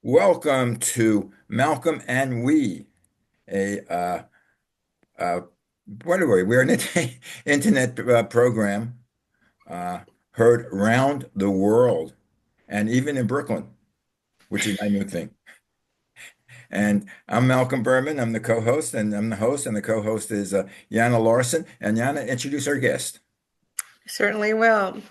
Welcome to Malcolm and We, a uh, what are we? We're an internet program uh, heard around the world and even in Brooklyn, which is my new thing. And I'm Malcolm Berman. I'm the co-host, and I'm the host, and the co-host is Yana Larson. And Yana, introduce our guest. Certainly will.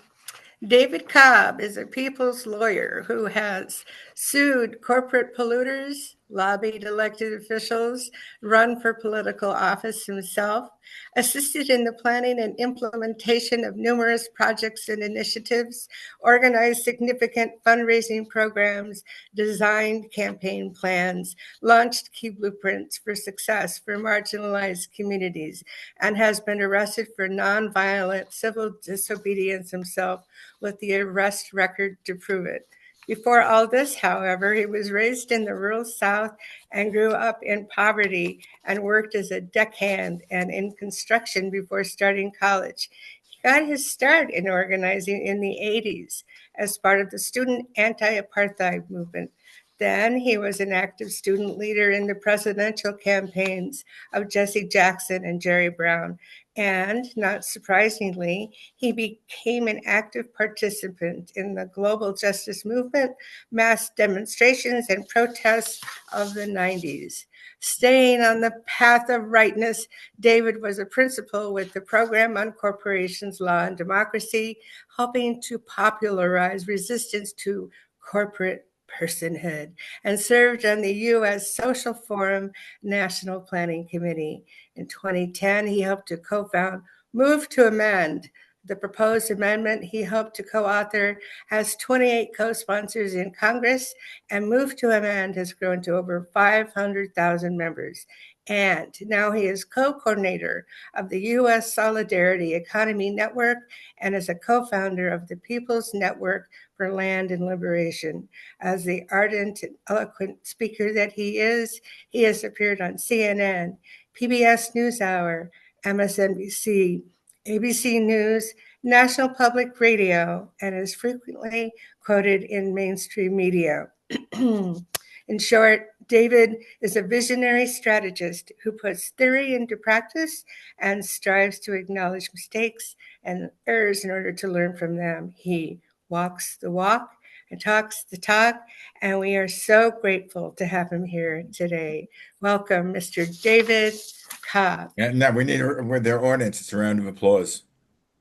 David Cobb is a people's lawyer who has sued corporate polluters, lobbied elected officials, run for political office himself, assisted in the planning and implementation of numerous projects and initiatives, organized significant fundraising programs, designed campaign plans, launched key blueprints for success for marginalized communities, and has been arrested for nonviolent civil disobedience himself with the arrest record to prove it. Before all this, however, he was raised in the rural South and grew up in poverty and worked as a deckhand and in construction before starting college. He got his start in organizing in the 80s as part of the student anti apartheid movement. Then he was an active student leader in the presidential campaigns of Jesse Jackson and Jerry Brown. And not surprisingly, he became an active participant in the global justice movement, mass demonstrations, and protests of the 90s. Staying on the path of rightness, David was a principal with the Program on Corporations, Law, and Democracy, helping to popularize resistance to corporate personhood, and served on the U.S. Social Forum National Planning Committee. In 2010, he helped to co-found Move to Amend. The proposed amendment he helped to co-author has 28 co-sponsors in Congress, and Move to Amend has grown to over 500,000 members. And now he is co-coordinator of the U.S. Solidarity Economy Network and is a co-founder of the People's Network for Land and Liberation. As the ardent and eloquent speaker that he has appeared on CNN, PBS NewsHour, MSNBC, ABC News, National Public Radio, and is frequently quoted in mainstream media. In short, David is a visionary strategist who puts theory into practice and strives to acknowledge mistakes and errors in order to learn from them. He walks the walk and talks the talk, and we are so grateful to have him here today. Welcome, Mr. David Cobb. And now we need with their audience. It's a round of applause.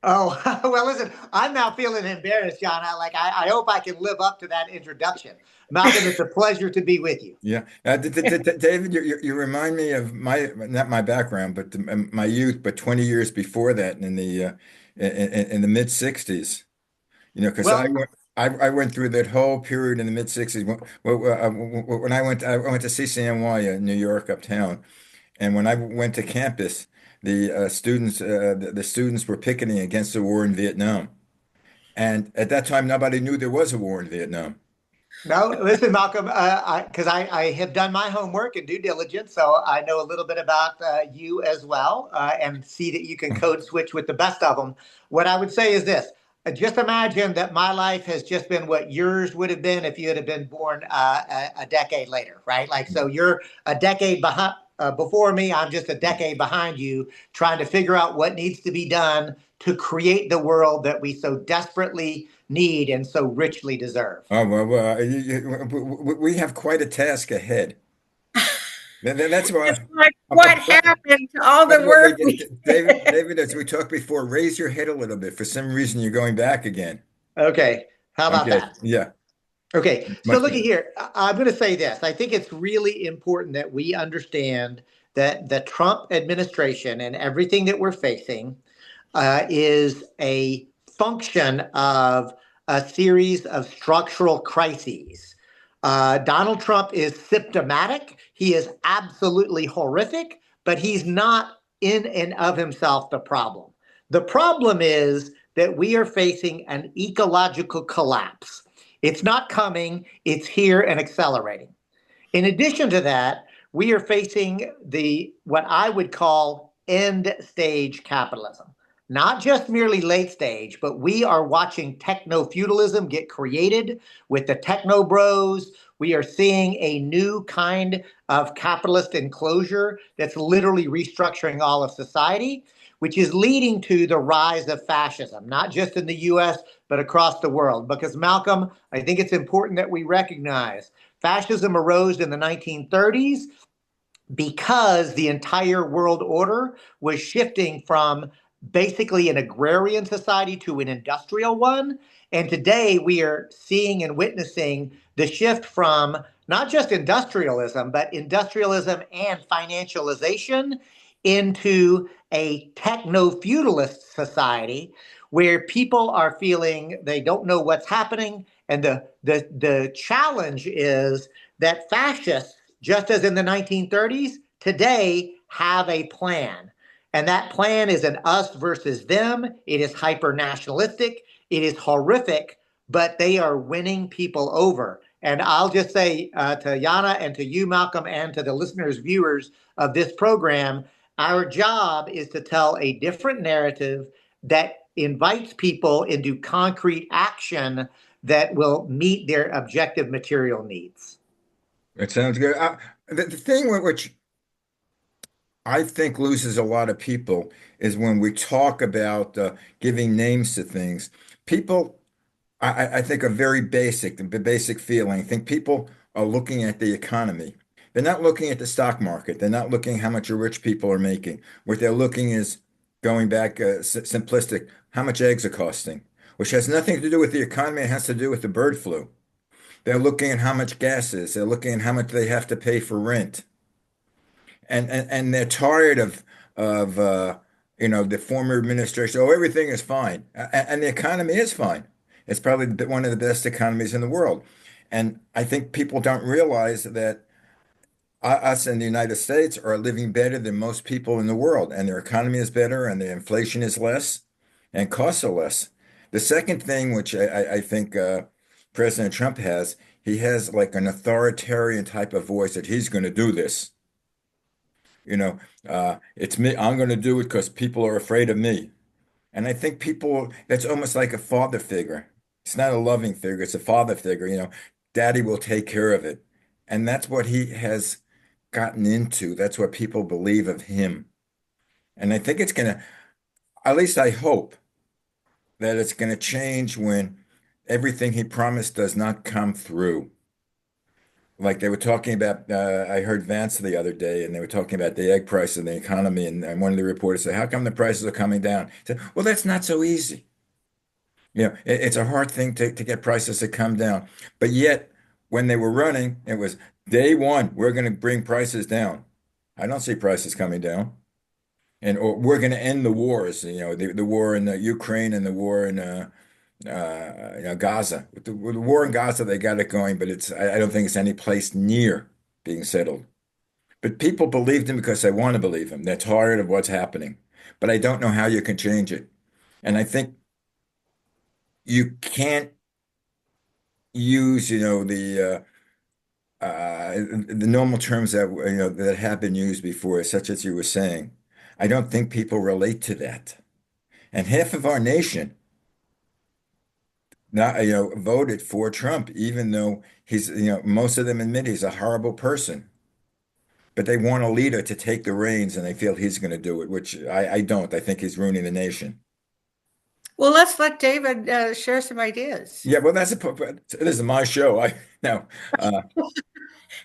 Oh, well, listen, I'm now feeling embarrassed, John. I hope I can live up to that introduction. Malcolm, it's a pleasure to be with you. Yeah, David, you remind me of my not my background, but my youth, but 20 years before that, in the mid '60s. Because Well, I went through that whole period in the mid '60s when I went to CCNY in New York uptown, and when I went to campus, the students were picketing against the war in Vietnam, and at that time nobody knew there was a war in Vietnam. no, listen, Malcolm, I have done my homework and due diligence, so I know a little bit about you as well, and see that you can code switch with the best of them. What I would say is this. Just imagine that my life has just been what yours would have been if you had been born a decade later, right? Like, so you're a decade behind, before me. I'm just a decade behind you, trying to figure out what needs to be done to create the world that we so desperately need and so richly deserve. Oh well, we have quite a task ahead. That's It's why. like, what happened to all the work we David, as we talked before, raise your head a little bit. For some reason, you're going back again. Okay, how about Okay, that? yeah, Okay, so much look at better. here. I'm going to say this. I think it's really important that we understand that the Trump administration and everything that we're facing is a function of a series of structural crises. Donald Trump is symptomatic. He is absolutely horrific, but he's not in and of himself the problem. The problem is that we are facing an ecological collapse. It's not coming, it's here and accelerating. In addition to that, we are facing the what I would call end stage capitalism. not just merely late stage, but we are watching techno feudalism get created with the techno bros. We are seeing a new kind of capitalist enclosure that's literally restructuring all of society, which is leading to the rise of fascism, not just in the US, but across the world. Because, Malcolm, I think it's important that we recognize fascism arose in the 1930s because the entire world order was shifting from basically an agrarian society to an industrial one. And today we are seeing and witnessing the shift from not just industrialism, but industrialism and financialization into a techno feudalist society where people are feeling they don't know what's happening. And the challenge is that fascists, just as in the 1930s, today have a plan. And that plan is an us versus them. It is hyper nationalistic. It is horrific, but they are winning people over. And I'll just say to Yana and to you, Malcolm, and to the listeners, viewers of this program, our job is to tell a different narrative that invites people into concrete action that will meet their objective material needs. It sounds good. The thing which I think loses a lot of people is when we talk about giving names to things. People, I think, are very basic, the basic feeling. I think people are looking at the economy. They're not looking at the stock market. They're not looking how much rich people are making. What they're looking is going back simplistic, how much eggs are costing, which has nothing to do with the economy. It has to do with the bird flu. They're looking at how much gas is. They're looking at how much they have to pay for rent. And they're tired of the former administration. Oh, everything is fine, and the economy is fine. It's probably one of the best economies in the world. And I think people don't realize that us in the United States are living better than most people in the world, and their economy is better, and the inflation is less, and costs are less. The second thing, which I think President Trump has, he has like an authoritarian type of voice that he's going to do this. It's me. I'm going to do it because people are afraid of me. And I think people, that's almost like a father figure. It's not a loving figure, it's a father figure. Daddy will take care of it. And that's what he has gotten into. That's what people believe of him. And I think it's going to, at least I hope that it's going to change when everything he promised does not come through. Like they were talking about, I heard Vance the other day, and they were talking about the egg price and the economy. And one of the reporters said, "How come the prices are coming down?" I said, "Well, that's not so easy. It's a hard thing to get prices to come down. But yet, when they were running, it was day one, we're going to bring prices down. I don't see prices coming down. Or we're going to end the wars, the war in Ukraine and the war in Gaza. With the war in Gaza, they got it going, but I don't think it's any place near being settled. But people believed him because they want to believe him. They're tired of what's happening. But I don't know how you can change it. And I think you can't use, the normal terms that have been used before, such as you were saying. I don't think people relate to that. And half of our nation not, voted for Trump, even though most of them admit he's a horrible person. But they want a leader to take the reins, and they feel he's going to do it, which I don't. I think he's ruining the nation. Well, let's let David share some ideas. Yeah, well, this is my show. I no,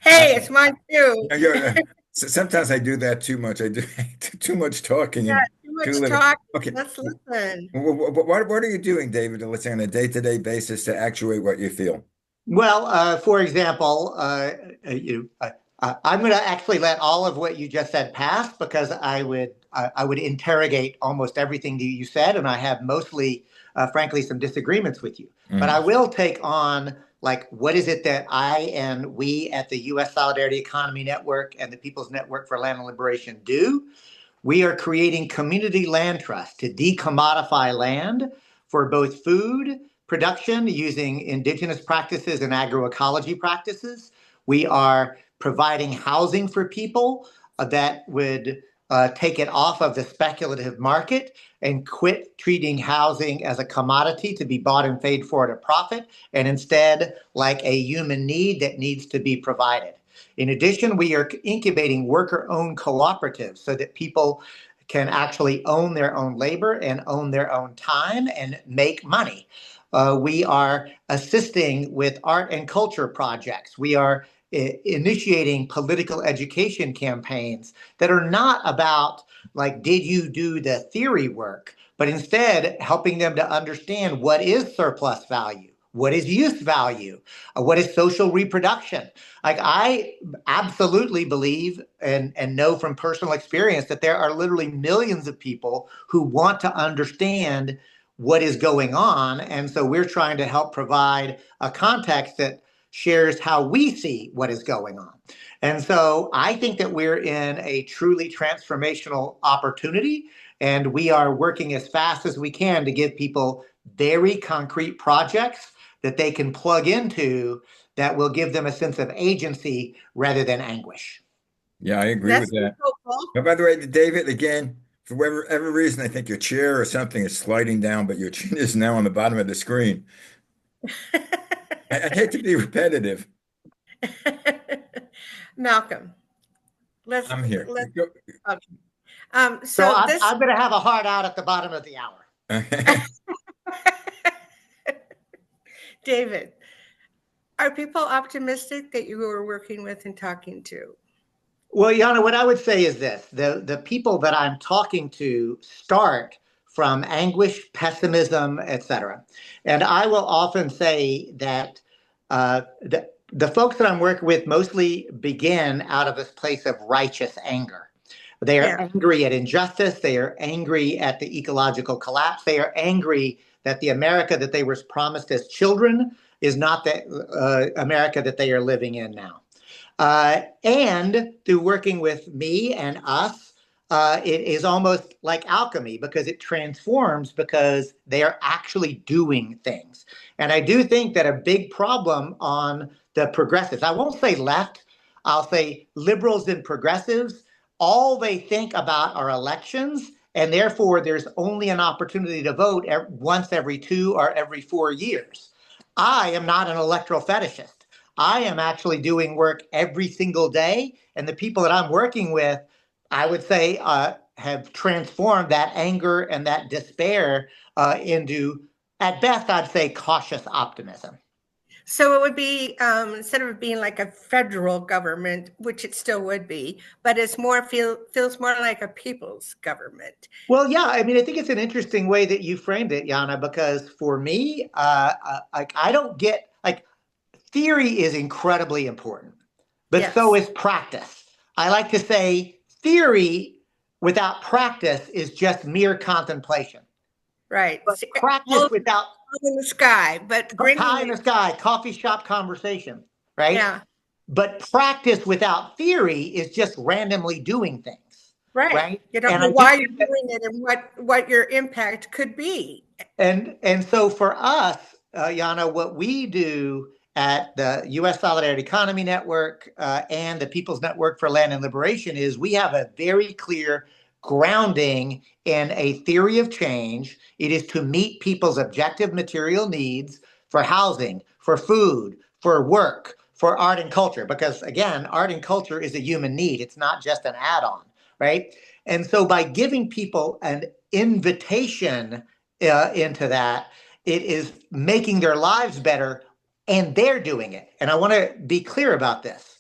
Hey, I, it's mine too. sometimes I do that too much. I do too much talking Yeah, and too too much little. talk. Okay, Let's listen. what are you doing, David? Let's say on a day-to-day basis to actuate what you feel. Well, for example, I'm going to actually let all of what you just said pass because I would interrogate almost everything that you said, and I have mostly, frankly, some disagreements with you. But I Mm. will take on like what is it that I and we at the U.S. Solidarity Economy Network and the People's Network for Land and Liberation do. We are creating community land trusts to decommodify land for both food production using indigenous practices and agroecology practices. We are providing housing for people that would take it off of the speculative market and quit treating housing as a commodity to be bought and paid for at a profit, and instead like a human need that needs to be provided. In addition, we are incubating worker-owned cooperatives so that people can actually own their own labor and own their own time and make money. We are assisting with art and culture projects. We are initiating political education campaigns that are not about, like, did you do the theory work, but instead helping them to understand what is surplus value, what is use value, what is social reproduction. Like, I absolutely believe and know from personal experience that there are literally millions of people who want to understand what is going on. And so we're trying to help provide a context that shares how we see what is going on. And so I think that we're in a truly transformational opportunity, and we are working as fast as we can to give people very concrete projects that they can plug into that will give them a sense of agency rather than anguish. Yeah, I agree with That's that. hopeful. Oh, by the way, David, again, for whatever reason, I think your chair or something is sliding down, but your chin is now on the bottom of the screen. I hate to be repetitive. Malcolm, let's I'm here. let's Go- okay. So So I'm, this I'm going to have a hard out at the bottom of the hour. David, are people optimistic that you are working with and talking to? Well, Yana, what I would say is this: the people that I'm talking to start from anguish, pessimism, etc. And I will often say that the folks that I'm working with mostly begin out of this place of righteous anger. They are Yeah. angry at injustice. They are angry at the ecological collapse. They are angry that the America that they were promised as children is not the America that they are living in now. And through working with me and us, it is almost like alchemy because it transforms because they are actually doing things. And I do think that a big problem on the progressives, I won't say left, I'll say liberals and progressives, all they think about are elections. And therefore, there's only an opportunity to vote once every 2 or every 4 years. I am not an electoral fetishist. I am actually doing work every single day. And the people that I'm working with, I would say, have transformed that anger and that despair into, at best, I'd say, cautious optimism. So it would be instead of it being like a federal government, which it still would be, but it's more feels more like a people's government. Well, yeah, I mean, I think it's an interesting way that you framed it, Yana, because for me, I don't get like theory is incredibly important, but so Yes. is practice. I like to say theory without practice is just mere contemplation. Right. But All practice without in the sky, but pie bringing in the it. sky, coffee shop conversation, right? Yeah. But practice without theory is just randomly doing things, Right. right? You don't And know I do why you're think that doing it and what your impact could be. and so for us, Yana, what we do at the U.S. Solidarity Economy Network and the People's Network for Land and Liberation is we have a very clear grounding in a theory of change. It is to meet people's objective material needs for housing, for food, for work, for art and culture. Because again, art and culture is a human need. It's not just an add-on, right? And so by giving people an invitation into that, it is making their lives better, and they're doing it. And I want to be clear about this.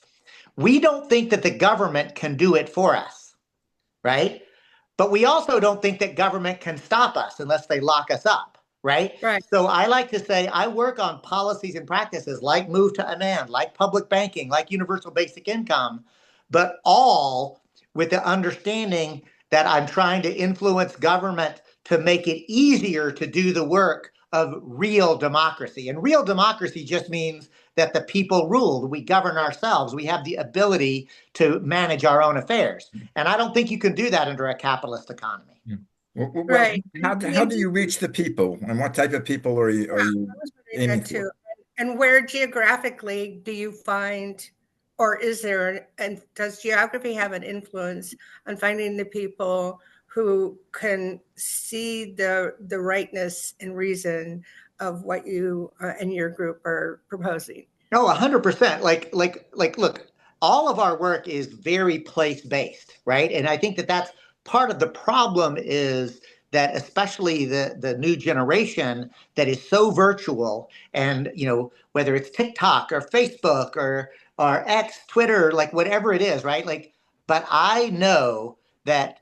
We don't think that the government can do it for us, right? But we also don't think that government can stop us unless they lock us up, right? Right. So I like to say I work on policies and practices like move to Anand, like public banking, like universal basic income, but all with the understanding that I'm trying to influence government to make it easier to do the work of real democracy. And real democracy just means that the people rule, we govern ourselves, we have the ability to manage our own affairs. And I don't think you can do that under a capitalist economy. Yeah. Well, Right. how do you reach the people, and what type of people are Yeah, you I was wondering aiming that for? too. And where geographically do you find or is there, and does geography have an influence on finding the people who can see the rightness and reason of what you and your group are proposing? No, 100%. Look, all of our work is very place based, right? And I think that that's part of the problem is that especially the new generation that is so virtual, and whether it's TikTok or Facebook or X, Twitter, like whatever it is, right? Like, but I know that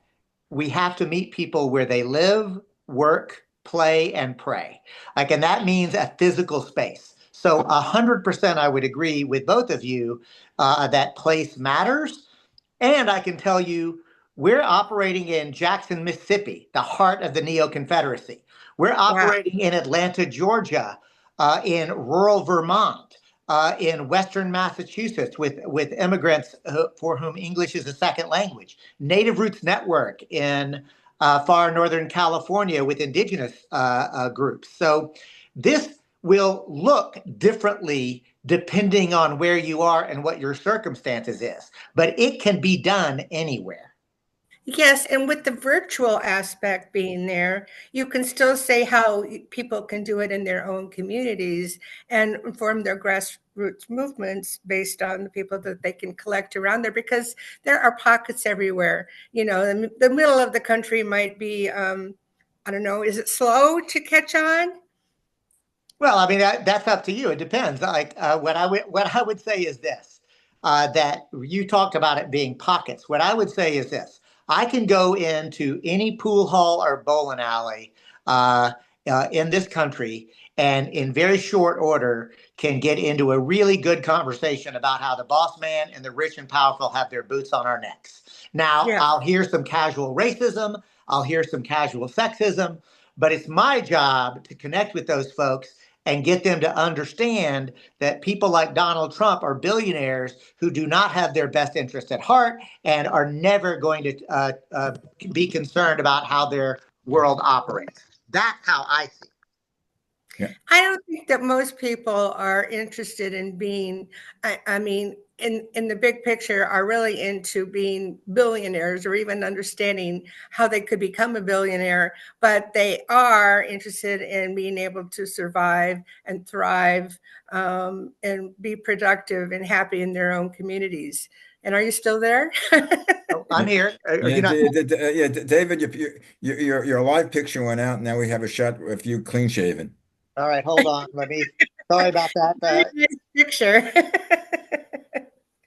we have to meet people where they live, work, play, and pray. Like, and that means a physical space. So 100% I would agree with both of you that place matters. And I can tell you, we're operating in Jackson, Mississippi, the heart of the Neo Confederacy. We're Wow. operating in Atlanta, Georgia, in rural Vermont, in Western Massachusetts with immigrants for whom English is a second language. Native Roots Network in far Northern California with indigenous groups. So this will look differently depending on where you are and what your circumstances is, but it can be done anywhere. Yes, and with the virtual aspect being there, you can still say how people can do it in their own communities and form their grassroots movements based on the people that they can collect around there, because there are pockets everywhere. The middle of the country might be, I don't know, is it slow to catch on? Well, I mean that's up to you. It depends. Like what I would say is this: that you talked about it being pockets. What I would say is this: I can go into any pool hall or bowling alley uh, in this country, and in very short order, can get into a really good conversation about how the boss man and the rich and powerful have their boots on our necks. Now, Yeah. I'll hear some casual racism. I'll hear some casual sexism. But it's my job to connect with those folks and get them to understand that people like Donald Trump are billionaires who do not have their best interest at heart and are never going to be concerned about how their world operates. That's how I see it. Yeah. I don't think that most people are interested in being, I mean, in the big picture, are really into being billionaires or even understanding how they could become a billionaire, but they are interested in being able to survive and thrive, and be productive and happy in their own communities. And are you still there? So I'm here. Yeah, David, your live picture went out. Now we have a shot of you clean shaven. All right, hold on. Sorry about that. Picture.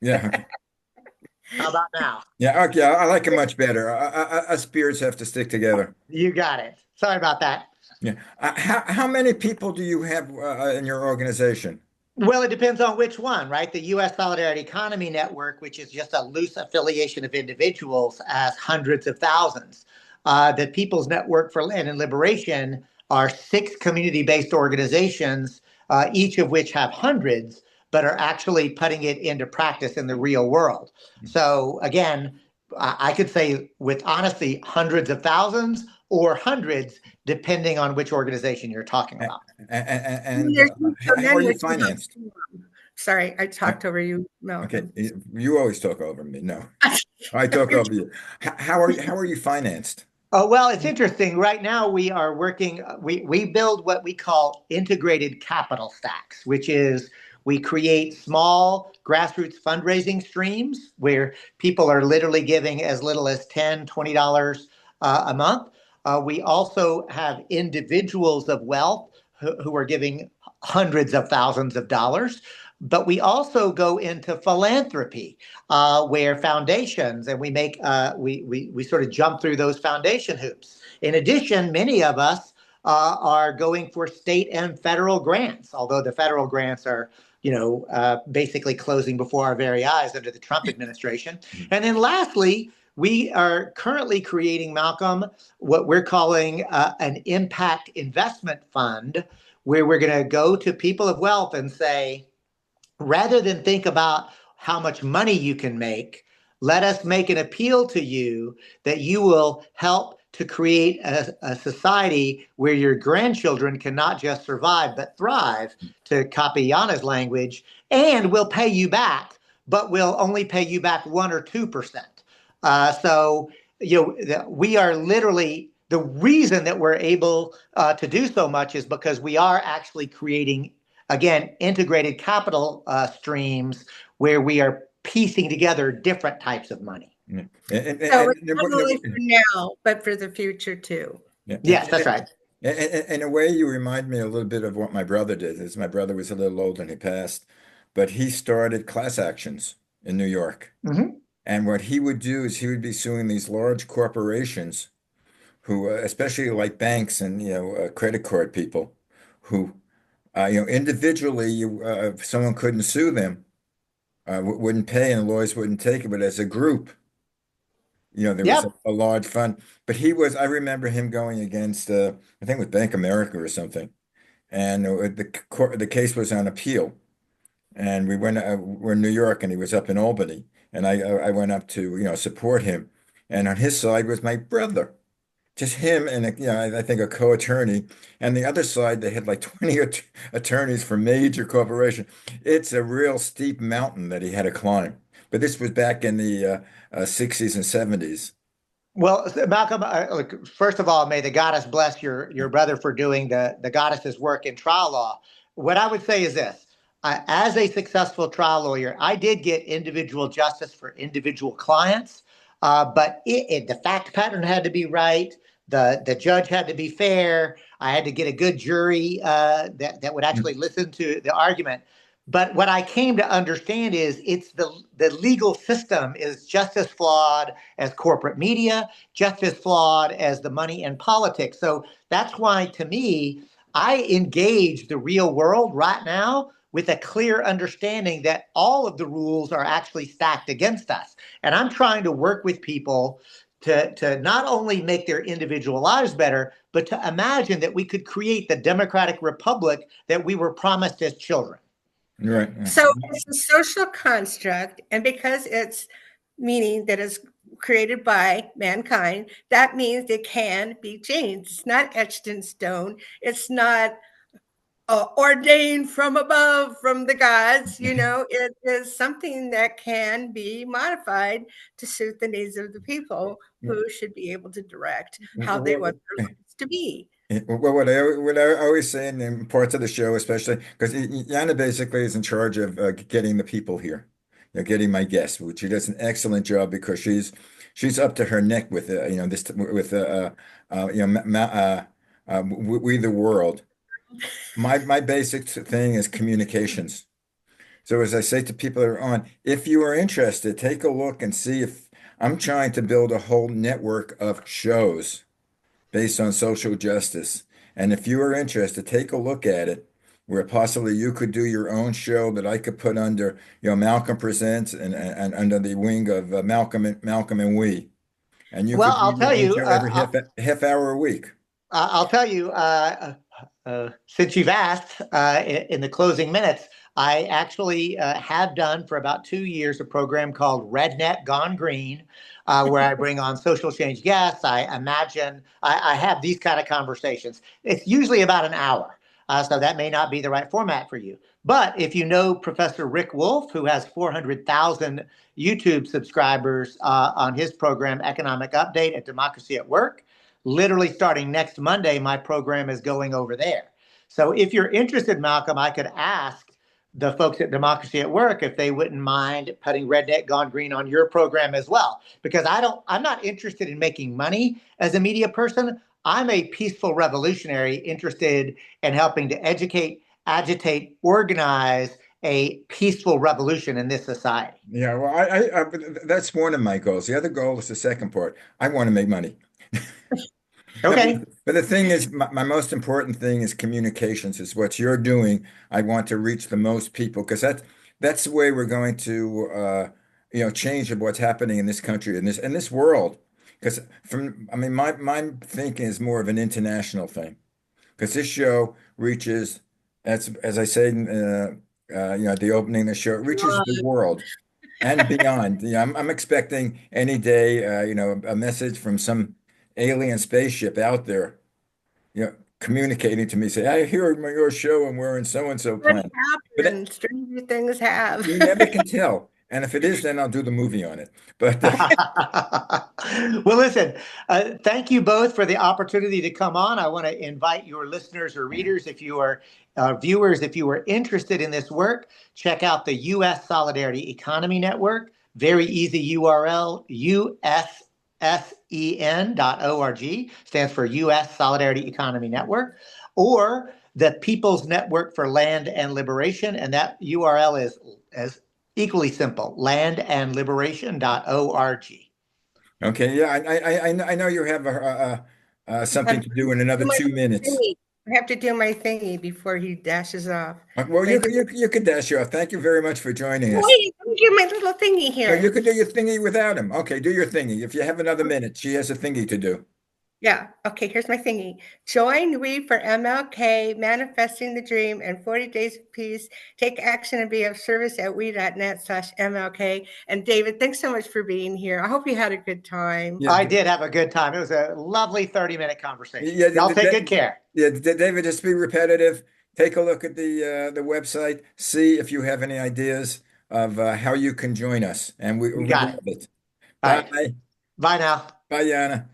Yeah, How about now? yeah, okay. I like it much better. Us beards have to stick together. You got it. Sorry about that. Yeah. How many people do you have in your organization? Well, it depends on which one, right? The U.S. Solidarity Economy Network, which is just a loose affiliation of individuals, has hundreds of thousands. The People's Network for Land and Liberation are 6 community-based organizations, each of which have hundreds, but are actually putting it into practice in the real world. So again, I could say with honesty, hundreds of thousands or hundreds, depending on which organization you're talking And, about. and So how then are you there's financed? sorry, I Yeah, talked over you, okay, Malcolm. you always talk over me. No, I talk over you. How are you financed? Oh, well, it's interesting. Right now, we are working, we build what we call integrated capital stacks, which is we create small grassroots fundraising streams where people are literally giving as little as $10, $20 a month. We also have individuals of wealth who are giving hundreds of thousands of dollars. But we also go into philanthropy, where foundations, and we sort of jump through those foundation hoops. In addition, many of us are going for state and federal grants, although the federal grants are basically closing before our very eyes under the Trump administration. And then lastly, we are currently creating, Malcolm, what we're calling an impact investment fund, where we're going to go to people of wealth and say, rather than think about how much money you can make, let us make an appeal to you that you will help to create a society where your grandchildren can not just survive but thrive, to copy Yana's language, and we'll pay you back but we'll only pay you back 1 or 2%. So we are literally the reason that we're able to do so much is because we are actually creating, again, integrated capital streams where we are piecing together different types of money. Yeah. So it's not only for now, but for the future too. Yeah. Yes, that's right. In a way, you remind me a little bit of what my brother did. As my brother was a little older and he passed, but he started class actions in New York. Hmm. And what he would do is he would be suing these large corporations who, especially like banks and credit card people, who individually, if someone couldn't sue them, wouldn't pay, and the lawyers wouldn't take it. But as a group, there was Yep. a large fund. But I remember him going against, I think with Bank America or something, and the case was on appeal. And we're in New York, and he was up in Albany, and I went up to support him, and on his side was my brother. Just him and I think a co-attorney, and the other side they had like 20 attorneys for major corporation. It's a real steep mountain that he had to climb. But this was back in the 60s and 70s. Well, Malcolm, look, first of all, may the goddess bless your brother for doing the goddess's work in trial law. What I would say is this. As a successful trial lawyer, I did get individual justice for individual clients, but the fact pattern had to be right. The judge had to be fair. I had to get a good jury that would actually listen to the argument. But what I came to understand is it's the legal system is just as flawed as corporate media, just as flawed as the money in politics. So that's why, to me, I engage the real world right now with a clear understanding that all of the rules are actually stacked against us. And I'm trying to work with people to not only make their individual lives better, but to imagine that we could create the democratic republic that we were promised as children. Right. So it's a social construct, and because it's meaning that is created by mankind, that means it can be changed. It's not etched in stone. It's not ordained from above from the gods. It is something that can be modified to suit the needs of the people who should be able to direct how they want their lives to be. Well, what I always say in parts of the show, especially because Yana basically is in charge of getting the people here, getting my guests, which she does an excellent job because she's up to her neck with this with we the world. My basic thing is communications. So as I say to people that are on, if you are interested, take a look and see if I'm trying to build a whole network of shows based on social justice. And if you are interested, take a look at it, where possibly you could do your own show that I could put under, Malcolm Presents and under the wing of Malcolm and We. And you Well, could do I'll your tell own you, show every half hour a week. I'll tell you, since you've asked in the closing minutes, I actually have done for about 2 years a program called Rednet Gone Green, where I bring on social change guests. I imagine I have these kind of conversations. It's usually about an hour. So that may not be the right format for you. But if you know Professor Rick Wolf, who has 400,000 YouTube subscribers on his program, Economic Update at Democracy at Work, literally starting next Monday, my program is going over there. So if you're interested, Malcolm, I could ask the folks at Democracy at Work if they wouldn't mind putting Redneck Gone Green on your program as well. Because I'm not interested in making money as a media person. I'm a peaceful revolutionary interested in helping to educate, agitate, organize a peaceful revolution in this society. Yeah, well, that's one of my goals. The other goal is the second part. I want to make money. No, Okay. but the thing is, my most important thing is communications, is what you're doing. I want to reach the most people because that's the way we're going to change what's happening in this country, in this world. Because my thinking is more of an international thing. Because this show reaches, as I said, at the opening of the show, it reaches the world and beyond. I'm expecting any day, a message from some alien spaceship out there, communicating to me, say, I hear your show and we're in so and so What planet. But happened? Stranger things have. you never can tell. And if it is, then I'll do the movie on it. But Well, listen, thank you both for the opportunity to come on. I want to invite your listeners or readers, if you are viewers, if you are interested in this work, check out the U.S. Solidarity Economy Network. Very easy URL, ussen.org, stands for U.S. Solidarity Economy Network, or the People's Network for Land and Liberation, and that URL is as equally simple, landandliberation.org. okay, yeah, I know you have I have something to to do in do another my 2 minutes. thingy. I have to do my thingy before he dashes off. Well, Thank you. you could dash off. Thank you very much for joining us. Wait, let me do my little thingy No, you here. could do your thingy without him. Okay, do your thingy. If you have another minute, she has a thingy to do. Yeah. Okay. Here's my thingy. Join We for MLK, Manifesting the Dream, and 40 Days of Peace. Take action and be of service at we.net/MLK. And David, thanks so much for being here. I hope you had a good time. Yeah, I did have a good time. It was a lovely 30-minute conversation. yeah, Y'all take good care. yeah. David, just be repetitive. Take a look at the website. See if you have any ideas of how you can join us, and You we got love it. it. All right. Bye, Bye now. bye, Yana.